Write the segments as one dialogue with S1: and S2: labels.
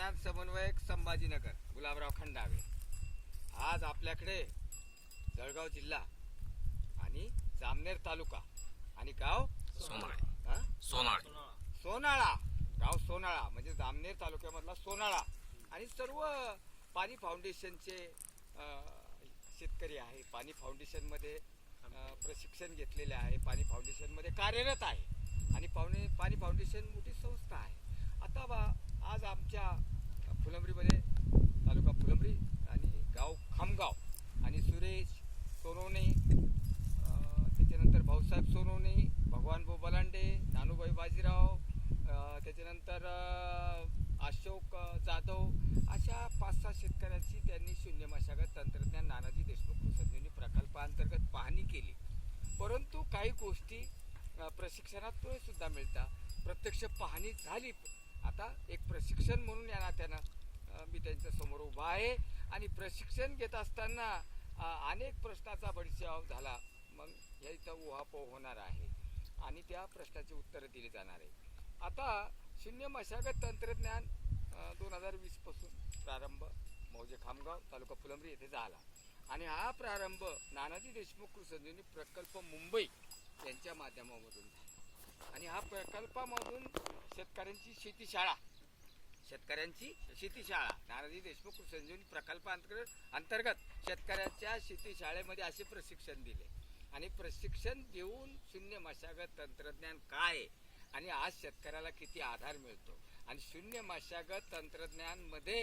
S1: तंत्रज्ञान समन्वयक संभाजीनगर गुलाबराव खंडावे। आज आपल्याकडे जळगाव जिल्हा आणि जामनेर तालुका आणि गाव सोनाळा गाव सोनाळा म्हणजे जामनेर तालुक्यामधला सोनाळा आणि सर्व पाणी फाउंडेशनचे शेतकरी आहे। पाणी फाउंडेशन मध्ये प्रशिक्षण घेतलेले आहे, पाणी फाउंडेशन मध्ये कार्यरत आहे आणि पाणी फाउंडेशन मोठी संस्था आहे। आता आज आमच्या फुलंब्रीमध्ये तालुका फुलंब्री आणि गाव खामगाव आणि सुरेश सोनवणे, त्याच्यानंतर भाऊसाहेब सोनवणे, भगवानभाऊ बलांडे, नानूबाई बाजीराव, त्याच्यानंतर अशोक जाधव, अशा 5-6 शेतकऱ्यांची त्यांनी शून्य मशागत तंत्रज्ञान नानाजी देशमुख संजीवनी प्रकल्पांतर्गत पाहणी केली। परंतु काही गोष्टी प्रशिक्षणात सुद्धा मिळतात। प्रत्यक्ष पाहणी झाली, आता एक प्रशिक्षण म्हणून या नात्यानं मी त्यांच्या समोर उभा आहे आणि प्रशिक्षण घेत असताना अनेक प्रश्नाचा बडीशाव झाला। मग या इथं उहापोह होणार आहे आणि त्या प्रश्नाची उत्तरं दिली जाणार आहे। आता शून्य मशागत तंत्रज्ञान 2020 पासून प्रारंभ मौजे खामगाव तालुका फुलंब्री येथे झाला आणि हा प्रारंभ नानाजी देशमुख संजीवनी प्रकल्प मुंबई यांच्या माध्यमामधून झाला आणि हा प्रकल्पामधून शेतकऱ्यांची शेतीशाळा नानाजी देशमुख संजीवनी प्रकल्पांतर्गत शेतकऱ्यांच्या शेतीशाळेमध्ये असे प्रशिक्षण दिले आणि प्रशिक्षण देऊन शून्य मशागत तंत्रज्ञान काय आणि आज शेतकऱ्याला किती आधार मिळतो आणि शून्य मशागत तंत्रज्ञान मध्ये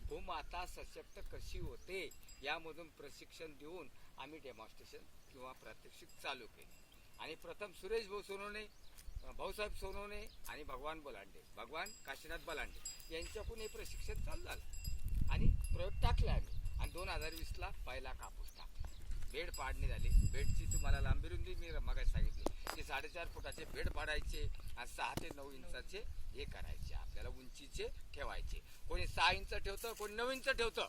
S1: भूमाता सशक्त कशी होते यामधून प्रशिक्षण देऊन आम्ही डेमॉन्स्ट्रेशन किंवा प्रात्यक्षिक चालू केले आणि प्रथम सुरेश भाऊ सोनवणे, भाऊसाहेब सोनवणे आणि भगवान काशीनाथ बलांडे यांच्याकडून हे प्रशिक्षण चालू झालं आणि प्रयोग टाकले आम्ही आणि 2020 ला पहिला कापूस टाकला। बेड पाडणी झाली। बेडची तुम्हाला लांबी रुंदी मी मगाशी सांगितली की 4.5 फुटाचे बेड पाडायचे आणि 6 ते 9 इंचाचे हे करायचे, आपल्याला उंचीचे ठेवायचे। कोणी 6 इंच ठेवतं, कोणी 9 इंच ठेवतं,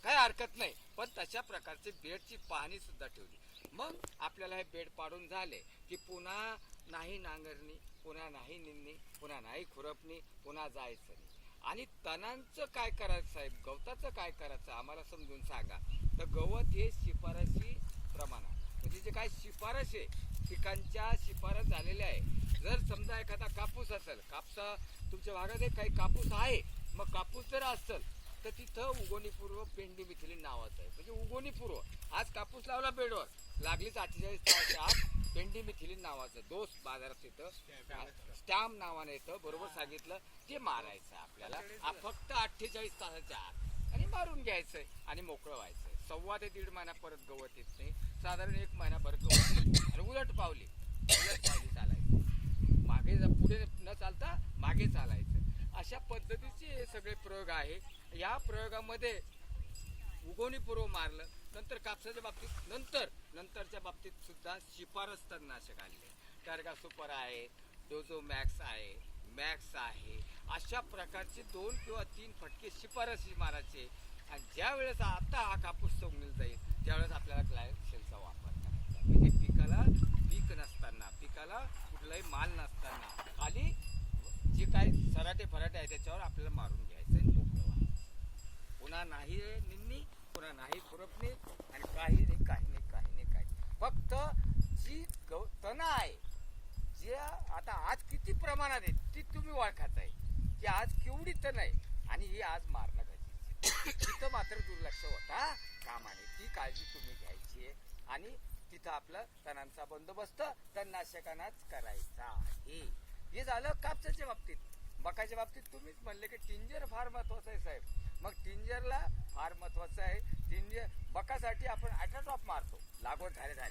S1: काही हरकत नाही, पण तशा प्रकारचे बेडची पाहणी सुद्धा ठेवली। मग आपल्याला हे बेड पाडून झाले की पुन्हा नाही नांगरणी, पुन्हा नाही निंदणी, पुन्हा नाही खुरपणी, पुन्हा जायचं नाही। आणि तणांचं काय करायचं साहेब, गवताचं काय करायचं आम्हाला समजून सांगा। तर गवत हे शिफारशी प्रमाणात म्हणजे जे काय शिफारस आहे, पिकांच्या शिफारस झालेल्या आहे। जर समजा एखादा कापूस असेल, तुमच्या भागात काही कापूस आहे, मग कापूस जर असेल तर तिथं उगवणीपूर्व पेंडीमिथिलीन नावाचं आहे, म्हणजे उगवणीपूर्व आज कापूस लावला बेडवर, लागलीच 48 तासाच्या आत पेंडीमिथिलीन नावाचं डोस बाजारात येतं, स्टॅम्प नावाने येतं, बरोबर सांगितलं, ते मारायचं आपल्याला फक्त 48 तासाच्या आत आणि मारून घ्यायचंय आणि मोकळं व्हायचंय। 1.25 ते 1.5 महिना परत गवत येत नाही, साधारण 1 महिना परत गवत आणि उलट पावली चालायचं, मागे पुढे न चालता मागे चालायचं। अशा पद्धतीचे हे सगळे प्रयोग आहे। या प्रयोगामध्ये उगवणीपूर्व मारलं, नंतर कापसाच्या बाबतीत नंतरच्या बाबतीत सुद्धा शिफारस तणनाशक आले, टार्गा सुपर आहे, डोझो मॅक्स आहे, मॅक्स आहे, अशा प्रकारचे 2 किंवा 3 फटके शिफारसी मारायचे आणि ज्या वेळेस आता हा कापूस सोंगणीला जाईल त्यावेळेस आपल्याला ग्लायसेलचा वापर करायचा, म्हणजे पिकाला पीक नसताना, पिकाला कुठलाही माल नसताना खाली जे काही सराटे फराटे आहे त्याच्यावर आपल्याला मारून घ्यायचं आणि मोकळं व्हायचं। पुन्हा नाही निंदणी, पुन्हा नाही खुरपणी आणि काही नाही फक्त जी तण आहे जे आता आज किती प्रमाणात आहे ती तुम्ही ओळखायचं आहे की आज केवढी तण आहे आणि ही आज मारणं गरजेचं आहे। तिथं मात्र दुर्लक्ष होता कामा नये, ती काळजी तुम्ही घ्यायची आहे आणि तिथं आपलं तणांचा बंदोबस्त तणनाशकांनाच करायचा आहे। हे झालं कापसाच्या बाबतीत। मकाच्या बाबतीत तुम्हीच म्हणले की टिंजर फार महत्वाचं आहे साहेब, मग टिंजरला फार महत्वाचं आहे। टिंजर मकासाठी आपण 18 ड्रॉप मारतो, लागवड झाल्या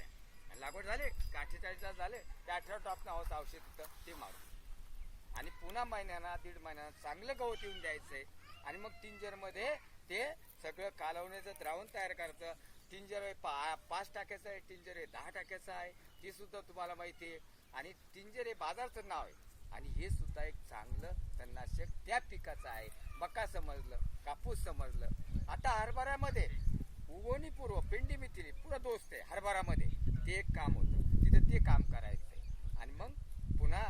S1: लागवड झाले 48 तास झाले ते 18 ड्रॉप नावाचं औषध तिथं ते मारू आणि पुन्हा महिन्याना 1.5 महिन्याना चांगलं गवत येऊन द्यायचंय आणि मग टिंजरमध्ये ते सगळं कालवण्याचं द्रावण तयार करायचं। टिंजर 5 टाक्याचं आहे, टिंजर 10 टाक्याचं आहे, ते सुद्धा तुम्हाला माहिती आहे आणि टिंजर हे बाजारचं नाव आहे आणि हे सुद्धा एक चांगलं तणनाशक त्या पिकाचं आहे। मका समजलं, कापूस समजलं, आता हरभऱ्यामध्ये उगवणीपूर्व पेंडीमिथिलीन पुरा दोस्त आहे हरभऱ्यामध्ये, ते एक काम होतं, तिथं ते काम करायचंय आणि मग पुन्हा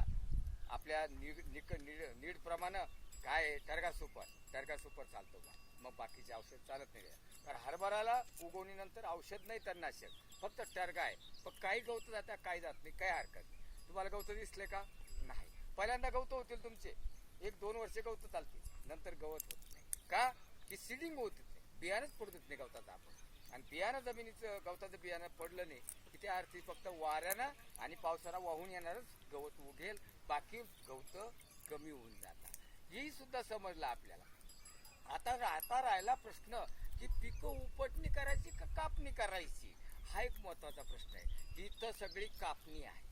S1: आपल्या नीड प्रमाणे काय टर्गा सुपर चालतो बा, मग बाकीचे औषध चालत नाही. कारण हरभराला उगवणीनंतर औषध नाही तणनाशक, फक्त टर्गा आहे. पण काही गवत जात्या, काही जात नाही, काही हरकत नाही. तुम्हाला गवत दिसले का? नाही. पहिल्यांदा गवत होतील तुमचे, 1-2 वर्षे गवत चालतील, नंतर गवत होत नाही. का की सीडिंग होत नाही, बियाणंच पडत नाही गवताचं आपण. आणि बियाणं जमिनीचं गवताचं बियाणं पडलं नाही की त्या अर्थी फक्त वाऱ्यानं आणि पावसाला वाहून येणारच गवत उगेल, बाकी गवत कमी होऊन जातात. ही सुद्धा समजलं आपल्याला. आता राहिला प्रश्न की पिकं उपटणी करायची का कापणी करायची, हा एक महत्वाचा प्रश्न आहे. इथं सगळी कापणी आहे.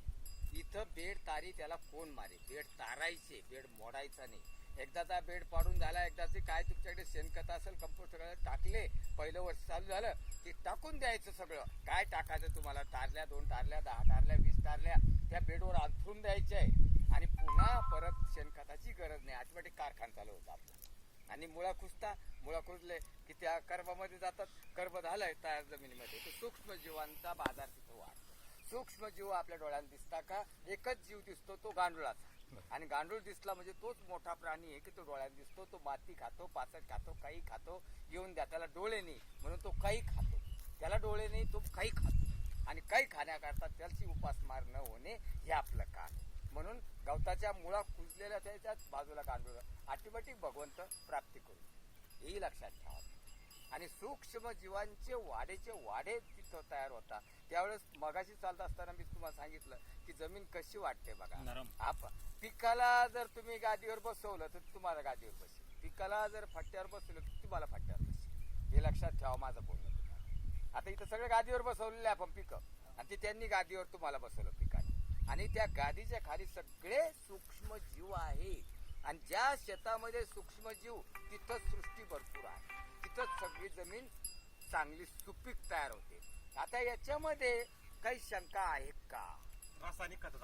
S1: इथं बेड तारी त्याला कोण मारे? बेड तारायचे, बेड मोडायचा नाही. एकदाचा बेड पाडून झाला, एकदाचे काय तुमच्याकडे शेणखत असेल, कंपोस्ट टाकले, पहिलं वर्ष चालू झालं की टाकून द्यायचं सगळं. काय टाकायचं तुम्हाला? टारल्या, 2 टारल्या, 10 टारल्या, 20 टारल्या त्या बेडवर अंथरून द्यायच्या आहे. आणि पुन्हा परत शेणखताची गरज नाही. ऑटोमॅटिक कारखाना चालू होता आपला. आणि मुळा खुजले की त्या कर्बामध्ये जातात. कर्ब झालंय तयार जमिनीमध्ये, तो सूक्ष्म जीवांचा बाजार तिथं वाढतो. सूक्ष्म जीव आपल्या डोळ्याला दिसता का? एकच जीव दिसतो, तो गांडुळाचा. आणि गांडूळ दिसला म्हणजे तोच मोठा प्राणी आहे की तो डोळ्याला दिसतो. तो माती खातो, पाचट खातो, काही खातो. येऊन द्या, त्याला डोळे नाही म्हणून तो काही खातो. त्याला डोळे नाही, तो काही खातो. आणि काही खाण्याकरता त्याची उपासमार न होणे हे आपलं काम. म्हणून गवताच्या मुळा कुजलेल्या त्याच्याच बाजूला गांडूळ, ऑटोमॅटिक भगवंत प्राप्ती करू, हेही लक्षात ठेवा. आणि सूक्ष्म जीवांचे वाडे तिथं तयार होतात. त्यावेळेस मगाशी चालत असताना मी तुम्हाला सांगितलं की जमीन कशी वाटते बघा. पिकाला जर तुम्ही गादीवर बसवलं तर तुम्हाला गादीवर बसेल, पिकाला जर फट्ट्यावर बसवलं तर तुम्हाला फट्ट्यावर बसेल. हे लक्षात ठेवा माझं बोलणं तुम्हाला. आता इथं सगळं गादीवर बसवलेले आपण पिकं, आणि ते त्यांनी गादीवर तुम्हाला बसवलं पिकाने. आणि त्या गादीच्या खाली सगळे सूक्ष्म जीव आहे. आणि ज्या शेतामध्ये सूक्ष्म जीव, तिथं सृष्टी भरपूर आहे, तिथंच सगळी जमीन चांगली सुपीक तयार होते. आता याच्यामध्ये काही शंका आहे का?
S2: रासायनिक खत